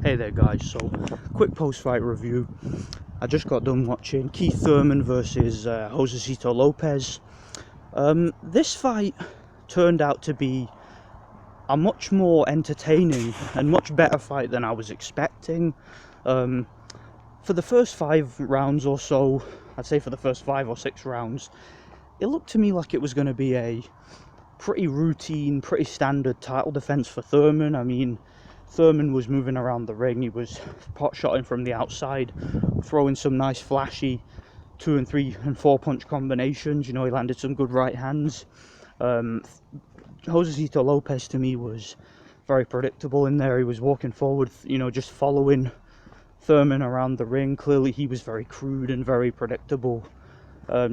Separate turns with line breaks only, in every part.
Hey there guys, so quick post-fight review. I just got done watching Keith Thurman versus Josesito Lopez. This fight turned out to be a much more entertaining and much better fight than I was expecting. For the first 5 rounds or so, I'd say for the first 5 or 6 rounds, it looked to me like it was going to be a pretty routine, pretty standard title defense for Thurman. I mean, Thurman was moving around the ring, he was pot-shotting from the outside, throwing some nice flashy 2 and 3 and 4 punch combinations. You know, he landed some good right hands. Josesito Lopez to me was very predictable in there. He was walking forward, you know, just following Thurman around the ring. Clearly he was very crude and very predictable,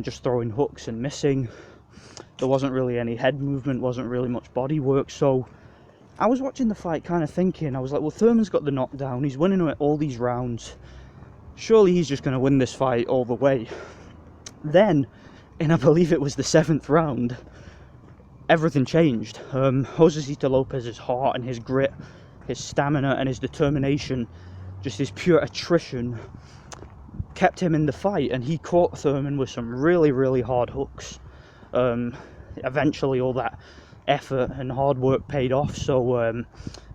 just throwing hooks and missing. There wasn't really any head movement, wasn't really much body work. So I was watching the fight kind of thinking, I was like, well, Thurman's got the knockdown, he's winning all these rounds, surely he's just going to win this fight all the way. Then, I believe it was the 7th round, everything changed. Josesito Lopez's heart and his grit, his stamina and his determination, just his pure attrition, kept him in the fight, and he caught Thurman with some really, really hard hooks. Eventually all that effort and hard work paid off. So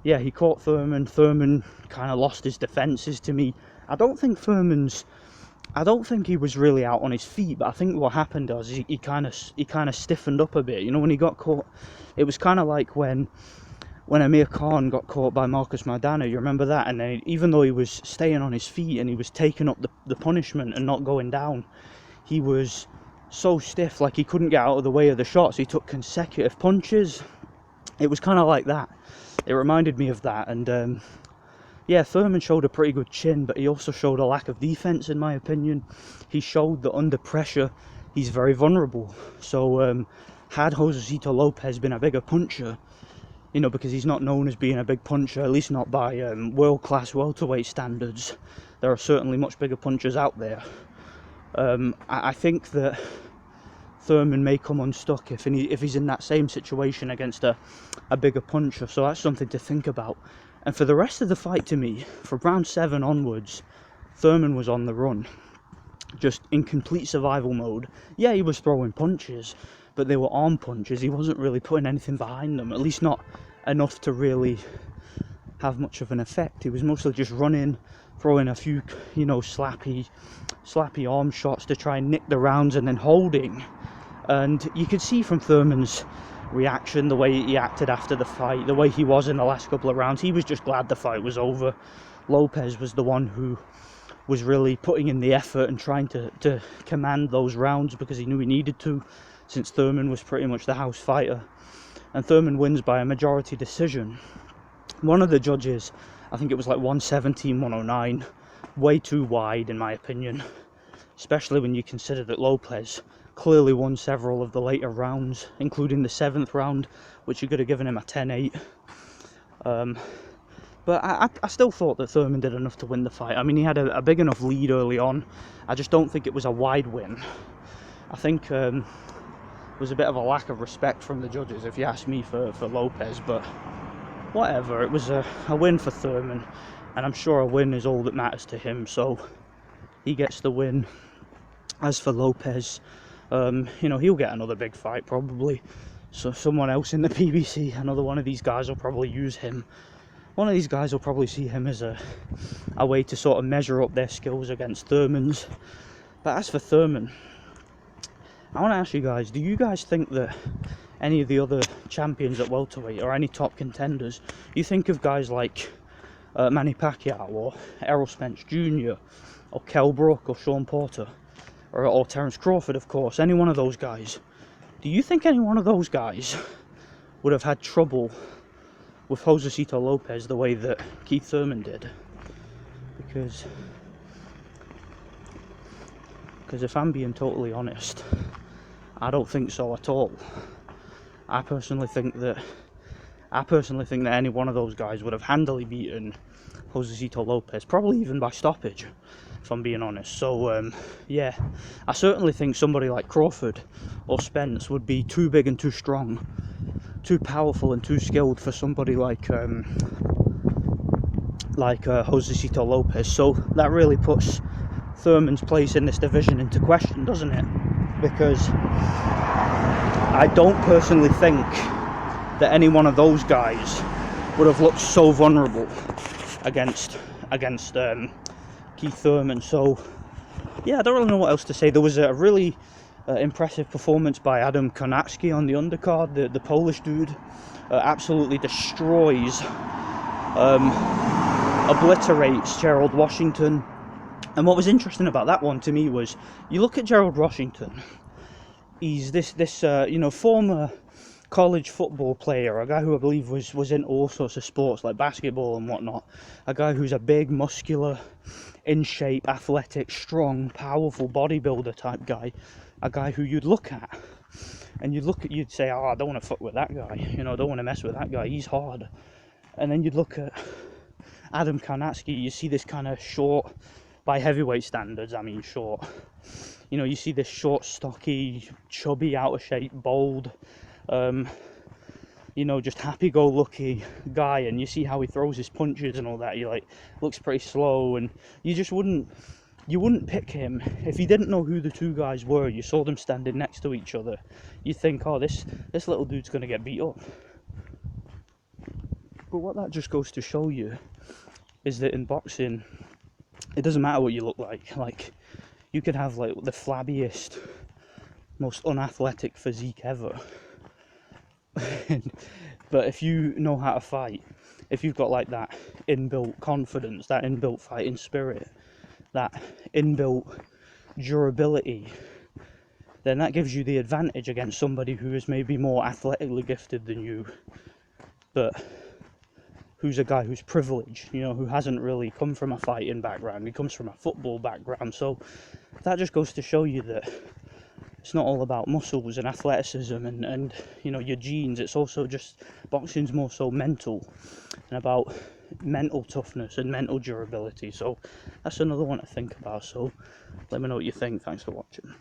yeah, he caught Thurman. Thurman kind of lost his defenses to me. I don't think he was really out on his feet, but I think what happened was he kind of stiffened up a bit. You know, when he got caught, it was kind of like when Amir Khan got caught by Marcus Maidana. You remember that? And then even though he was staying on his feet and he was taking up the punishment and not going down, he was so stiff, like he couldn't get out of the way of the shots. He took consecutive punches. It was kind of like that. It reminded me of that. And yeah, Thurman showed a pretty good chin, but he also showed a lack of defense, in my opinion. He showed that under pressure he's very vulnerable. So had Josesito Lopez been a bigger puncher, you know, because he's not known as being a big puncher, at least not by world-class welterweight standards. There are certainly much bigger punchers out there. I think that Thurman may come unstuck if he's in that same situation against a bigger puncher, so that's something to think about. And for the rest of the fight, to me, from round 7 onwards, Thurman was on the run, just in complete survival mode. Yeah, he was throwing punches, but they were arm punches. He wasn't really putting anything behind them, at least not enough to really have much of an effect. He was mostly just running, throwing a few, you know, slappy arm shots to try and nick the rounds, and then holding. And you could see from Thurman's reaction, the way he acted after the fight, the way he was in the last couple of rounds, he was just glad the fight was over. Lopez was the one who was really putting in the effort and trying to command those rounds, because he knew he needed to, since Thurman was pretty much the house fighter. And Thurman wins by a majority decision. One of the judges, I think it was like 117-109, way too wide in my opinion, especially when you consider that Lopez clearly won several of the later rounds, including the 7th round, which you could have given him a 10-8. But I still thought that Thurman did enough to win the fight. I mean, he had a big enough lead early on. I just don't think it was a wide win. I think it was a bit of a lack of respect from the judges, if you ask me, for Lopez, but whatever. It was a win for Thurman, and I'm sure a win is all that matters to him, so he gets the win. As for Lopez, you know, he'll get another big fight probably. So someone else in the PBC, another one of these guys will probably use him. One of these guys will probably see him as a way to sort of measure up their skills against Thurman's. But as for Thurman, I want to ask you guys, do you guys think that any of the other champions at welterweight, or any top contenders, you think of guys like Manny Pacquiao or Errol Spence Jr. or Kell Brook or Sean Porter or Terence Crawford, of course, any one of those guys, do you think any one of those guys would have had trouble with Josesito Lopez the way that Keith Thurman did? Because if I'm being totally honest, I don't think so at all. I personally think that any one of those guys would have handily beaten Josesito Lopez, probably even by stoppage, if I'm being honest. So yeah, I certainly think somebody like Crawford or Spence would be too big and too strong, too powerful and too skilled for somebody like like Josesito Lopez. So that really puts Thurman's place in this division into question, doesn't it? Because I don't personally think that any one of those guys would have looked so vulnerable against Keith Thurman. So yeah, I don't really know what else to say. There was a really impressive performance by Adam Kownacki on the undercard. The Polish dude absolutely destroys, obliterates Gerald Washington. And what was interesting about that one to me was, you look at Gerald Washington, he's this former college football player, a guy who I believe was in all sorts of sports like basketball and whatnot, a guy who's a big, muscular, in shape, athletic, strong, powerful bodybuilder type guy, a guy who you'd look at and you'd say, oh, I don't want to fuck with that guy, I don't want to mess with that guy, he's hard. And then you'd look at Adam Kownacki, you see this kind of short, by heavyweight standards I mean short, you see this short, stocky, chubby, out of shape, bold, just happy-go-lucky guy, and you see how he throws his punches and all that. You're like, looks pretty slow, and you wouldn't pick him if you didn't know who the two guys were. You saw them standing next to each other, you think, oh, this little dude's gonna get beat up. But what that just goes to show you is that in boxing, it doesn't matter what you look like. Like, you could have like the flabbiest, most unathletic physique ever, but if you know how to fight, if you've got like that inbuilt confidence, that inbuilt fighting spirit, that inbuilt durability, then that gives you the advantage against somebody who is maybe more athletically gifted than you, but who's a guy who's privileged, who hasn't really come from a fighting background, he comes from a football background. So that just goes to show you that it's not all about muscles and athleticism and your genes. It's also just, boxing's more so mental, and about mental toughness and mental durability. So that's another one to think about. So let me know what you think. Thanks for watching.